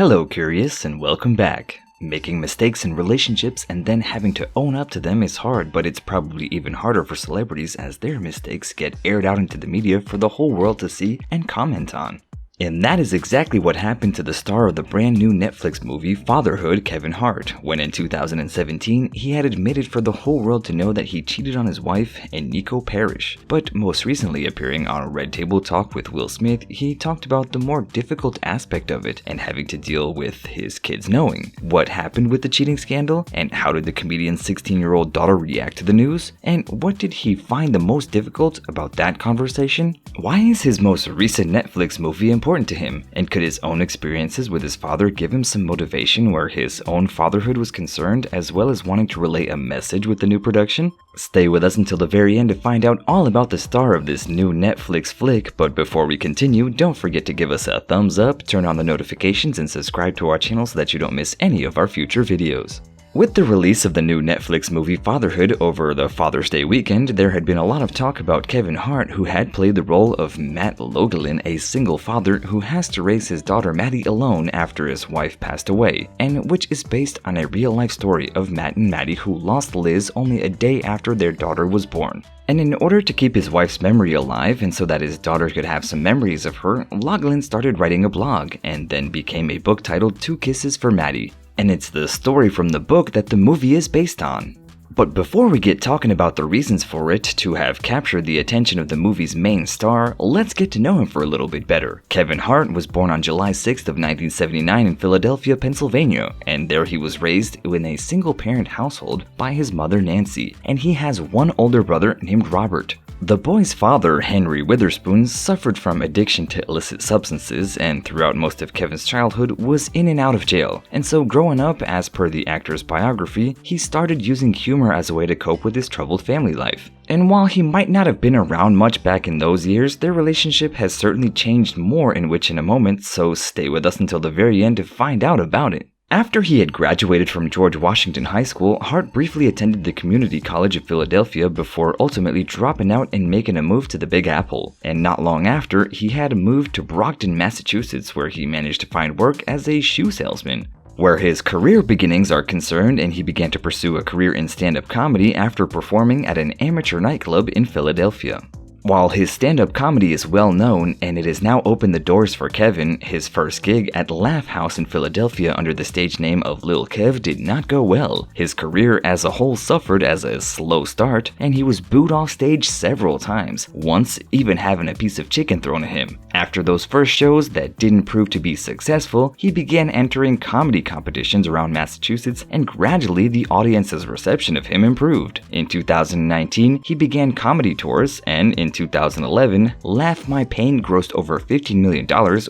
Hello Curious and welcome back. Making mistakes in relationships and then having to own up to them is hard, but it's probably even harder for celebrities as their mistakes get aired out into the media for the whole world to see and comment on. And that is exactly what happened to the star of the brand new Netflix movie Fatherhood, Kevin Hart, when in 2017 he had admitted for the whole world to know that he cheated on his wife, Eniko Hart. But most recently appearing on a Red Table Talk with Will Smith, he talked about the more difficult aspect of it and having to deal with his kids knowing what happened with the cheating scandal, and how did the comedian's 16-year-old daughter react to the news, and what did he find the most difficult about that conversation? Why is his most recent Netflix movie important to him, and could his own experiences with his father give him some motivation where his own fatherhood was concerned, as well as wanting to relay a message with the new production? Stay with us until the very end to find out all about the star of this new Netflix flick, but before we continue, don't forget to give us a thumbs up, turn on the notifications, and subscribe to our channel so that you don't miss any of our future videos. With the release of the new Netflix movie Fatherhood over the Father's Day weekend, there had been a lot of talk about Kevin Hart, who had played the role of Matt Logelin, a single father who has to raise his daughter Maddy alone after his wife passed away, and which is based on a real-life story of Matt and Maddy, who lost Liz only a day after their daughter was born. And in order to keep his wife's memory alive and so that his daughter could have some memories of her, Logelin started writing a blog and then became a book titled 2 Kisses for Maddy. And it's the story from the book that the movie is based on. But before we get talking about the reasons for it to have captured the attention of the movie's main star, let's get to know him for a little bit better. Kevin Hart was born on July 6th of 1979 in Philadelphia, Pennsylvania, and there he was raised in a single-parent household by his mother Nancy, and he has one older brother named Robert. The boy's father, Henry Witherspoon, suffered from addiction to illicit substances and throughout most of Kevin's childhood was in and out of jail. And so growing up, as per the actor's biography, he started using humor as a way to cope with his troubled family life. And while he might not have been around much back in those years, their relationship has certainly changed more, in which in a moment, so stay with us until the very end to find out about it. After he had graduated from George Washington High School, Hart briefly attended the Community College of Philadelphia before ultimately dropping out and making a move to the Big Apple. And not long after, he had moved to Brockton, Massachusetts, where he managed to find work as a shoe salesman. Where his career beginnings are concerned, and he began to pursue a career in stand-up comedy after performing at an amateur nightclub in Philadelphia. While his stand-up comedy is well known, and it has now opened the doors for Kevin, his first gig at Laugh House in Philadelphia under the stage name of Lil Kev did not go well. His career as a whole suffered as a slow start, and he was booed off stage several times, once even having a piece of chicken thrown at him. After those first shows that didn't prove to be successful, he began entering comedy competitions around Massachusetts, and gradually the audience's reception of him improved. In 2019, he began comedy tours, and in 2011, Laugh My Pain grossed over $15 million,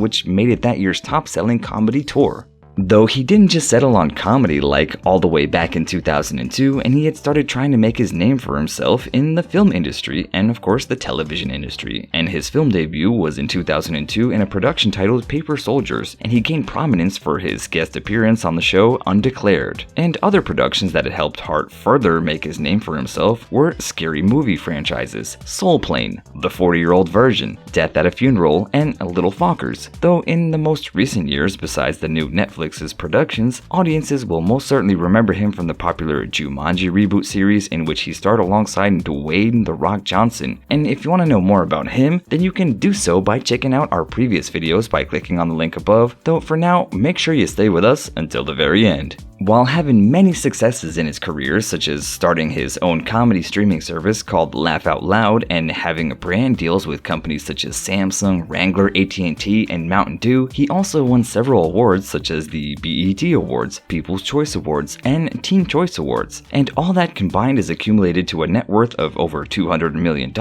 which made it that year's top-selling comedy tour. Though he didn't just settle on comedy like all the way back in 2002, and he had started trying to make his name for himself in the film industry and of course the television industry. And his film debut was in 2002 in a production titled Paper Soldiers, and he gained prominence for his guest appearance on the show Undeclared. And other productions that had helped Hart further make his name for himself were scary movie franchises, Soul Plane, The 40-Year-Old Virgin, Death at a Funeral, and Little Fockers. Though in the most recent years, besides the new Netflix's productions, audiences will most certainly remember him from the popular Jumanji reboot series, in which he starred alongside Dwayne "The Rock" Johnson. And if you want to know more about him, then you can do so by checking out our previous videos by clicking on the link above, though for now, make sure you stay with us until the very end. While having many successes in his career, such as starting his own comedy streaming service called Laugh Out Loud and having brand deals with companies such as Samsung, Wrangler, AT&T, and Mountain Dew, he also won several awards such as the BET Awards, People's Choice Awards, and Teen Choice Awards. And all that combined is accumulated to a net worth of over $200 million,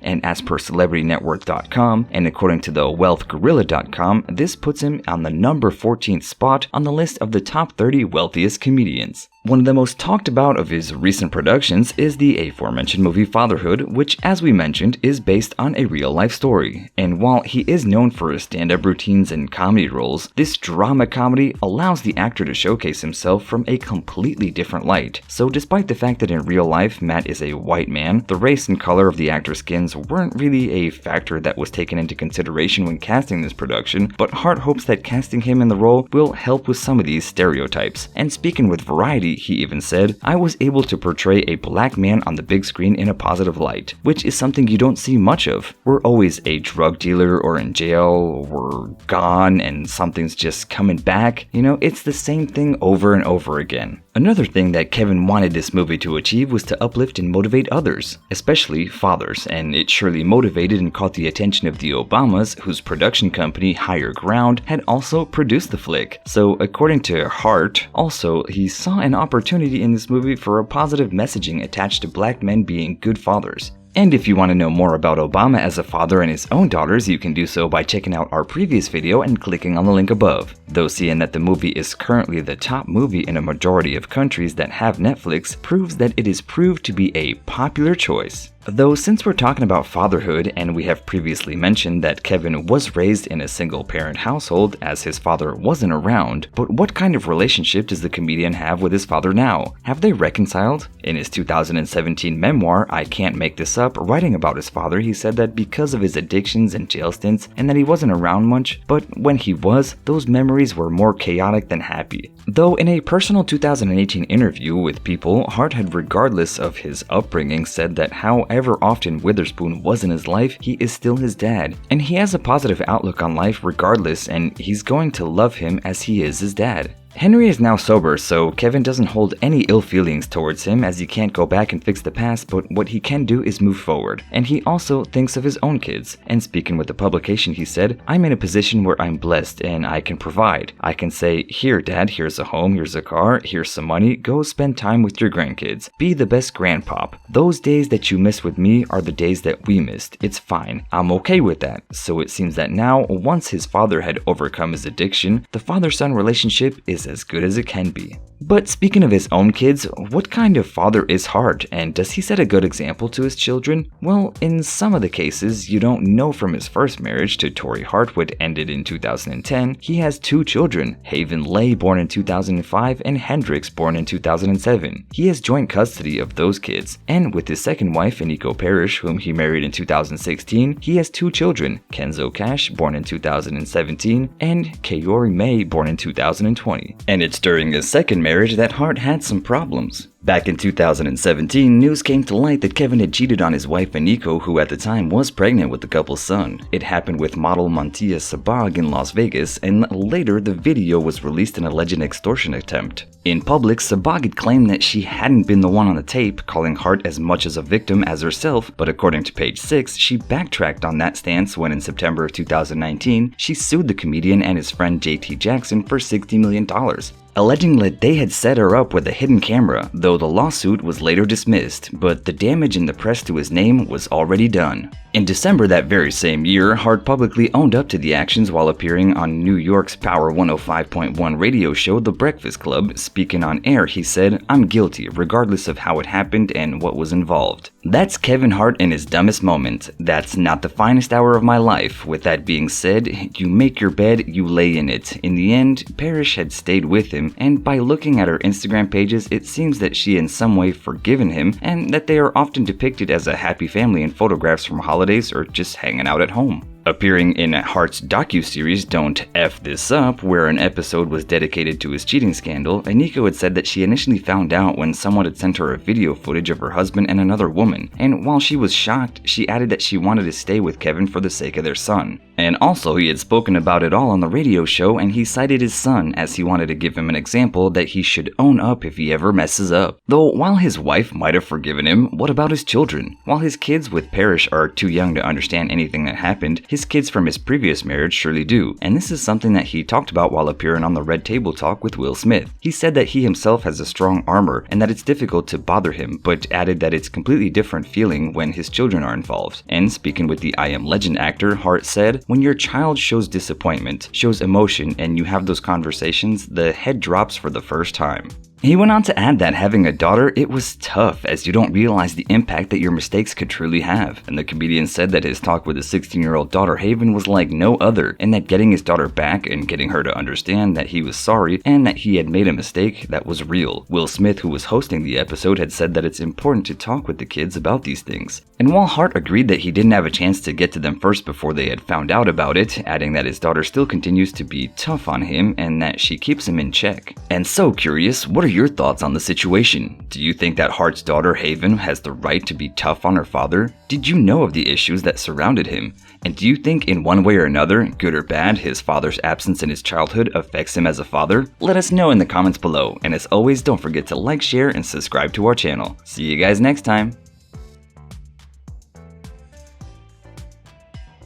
and as per CelebrityNetWorth.com, and according to the WealthGorilla.com, this puts him on the number 14th spot on the list of the top 30 wealthiest comedians. One of the most talked about of his recent productions is the aforementioned movie Fatherhood, which, as we mentioned, is based on a real-life story. And while he is known for his stand-up routines and comedy roles, this drama comedy allows the actor to showcase himself from a completely different light. So despite the fact that in real life Matt is a white man, the race and color of the actor's skins weren't really a factor that was taken into consideration when casting this production, but Hart hopes that casting him in the role will help with some of these stereotypes. And speaking with Variety, he even said, "I was able to portray a black man on the big screen in a positive light, which is something you don't see much of. We're always a drug dealer or in jail, or gone and something's just coming back. You know, it's the same thing over and over again." Another thing that Kevin wanted this movie to achieve was to uplift and motivate others, especially fathers, and it surely motivated and caught the attention of the Obamas, whose production company Higher Ground had also produced the flick. So according to Hart, also he saw an opportunity in this movie for a positive messaging attached to black men being good fathers. And if you want to know more about Obama as a father and his own daughters, you can do so by checking out our previous video and clicking on the link above. Though seeing that the movie is currently the top movie in a majority of countries that have Netflix proves that it is proved to be a popular choice. Though since we're talking about fatherhood and we have previously mentioned that Kevin was raised in a single-parent household as his father wasn't around, but what kind of relationship does the comedian have with his father now? Have they reconciled? In his 2017 memoir, I Can't Make This Up, writing about his father, he said that because of his addictions and jail stints and that he wasn't around much, but when he was, those memories were more chaotic than happy. Though in a personal 2018 interview with People, Hart had, regardless of his upbringing, said that however often Witherspoon was in his life, he is still his dad. And he has a positive outlook on life regardless, and he's going to love him as he is his dad. Henry is now sober, so Kevin doesn't hold any ill feelings towards him as he can't go back and fix the past, but what he can do is move forward. And he also thinks of his own kids. And speaking with the publication, he said, "I'm in a position where I'm blessed and I can provide. I can say, here dad, here's a home, here's a car, here's some money, go spend time with your grandkids. Be the best grandpop. Those days that you miss with me are the days that we missed. It's fine. I'm okay with that." So it seems that now, once his father had overcome his addiction, the father-son relationship is as good as it can be. But speaking of his own kids, what kind of father is Hart, and does he set a good example to his children? Well, in some of the cases, you don't know. From his first marriage to Tori Hart, which ended in 2010, he has 2 children, Haven Leigh, born in 2005, and Hendrix, born in 2007. He has joint custody of those kids, and with his second wife, Eniko Hart, whom he married in 2016, he has 2 children, Kenzo Cash, born in 2017, and Kaori May, born in 2020. And it's during his second marriage that Hart had some problems. Back in 2017, news came to light that Kevin had cheated on his wife Eniko, who at the time was pregnant with the couple's son. It happened with model Montia Sabag in Las Vegas, and later the video was released in an alleged extortion attempt. In public, Sabag had claimed that she hadn't been the one on the tape, calling Hart as much as a victim as herself, but according to Page 6, she backtracked on that stance when in September of 2019, she sued the comedian and his friend JT Jackson for $60 million. Alleging that they had set her up with a hidden camera, though the lawsuit was later dismissed, but the damage in the press to his name was already done. In December that very same year, Hart publicly owned up to the actions while appearing on New York's Power 105.1 radio show The Breakfast Club. Speaking on air, he said, "I'm guilty, regardless of how it happened and what was involved." That's Kevin Hart in his dumbest moment. That's not the finest hour of my life. With that being said, you make your bed, you lay in it. In the end, Parrish had stayed with him, and by looking at her Instagram pages, it seems that she in some way forgiven him, and that they are often depicted as a happy family in photographs from holidays or just hanging out at home. Appearing in Hart's docuseries Don't F This Up, where an episode was dedicated to his cheating scandal, Eniko had said that she initially found out when someone had sent her a video footage of her husband and another woman, and while she was shocked, she added that she wanted to stay with Kevin for the sake of their son. And also, he had spoken about it all on the radio show, and he cited his son as he wanted to give him an example that he should own up if he ever messes up. Though while his wife might have forgiven him, what about his children? While his kids with Parrish are too young to understand anything that happened, his kids from his previous marriage surely do, and this is something that he talked about while appearing on the Red Table Talk with Will Smith. He said that he himself has a strong armor and that it's difficult to bother him, but added that it's completely different feeling when his children are involved. And speaking with the I Am Legend actor, Hart said, "When your child shows disappointment, shows emotion, and you have those conversations, the head drops for the first time." He went on to add that having a daughter, it was tough as you don't realize the impact that your mistakes could truly have. And the comedian said that his talk with his 16-year-old daughter Haven was like no other, and that getting his daughter back and getting her to understand that he was sorry and that he had made a mistake, that was real. Will Smith, who was hosting the episode, had said that it's important to talk with the kids about these things. And while Hart agreed that he didn't have a chance to get to them first before they had found out about it, adding that his daughter still continues to be tough on him and that she keeps him in check. And so, Curious, what are your thoughts on the situation? Do you think that Hart's daughter Haven has the right to be tough on her father? Did you know of the issues that surrounded him? And do you think in one way or another, good or bad, his father's absence in his childhood affects him as a father? Let us know in the comments below, and as always, don't forget to like, share, and subscribe to our channel. See you guys next time!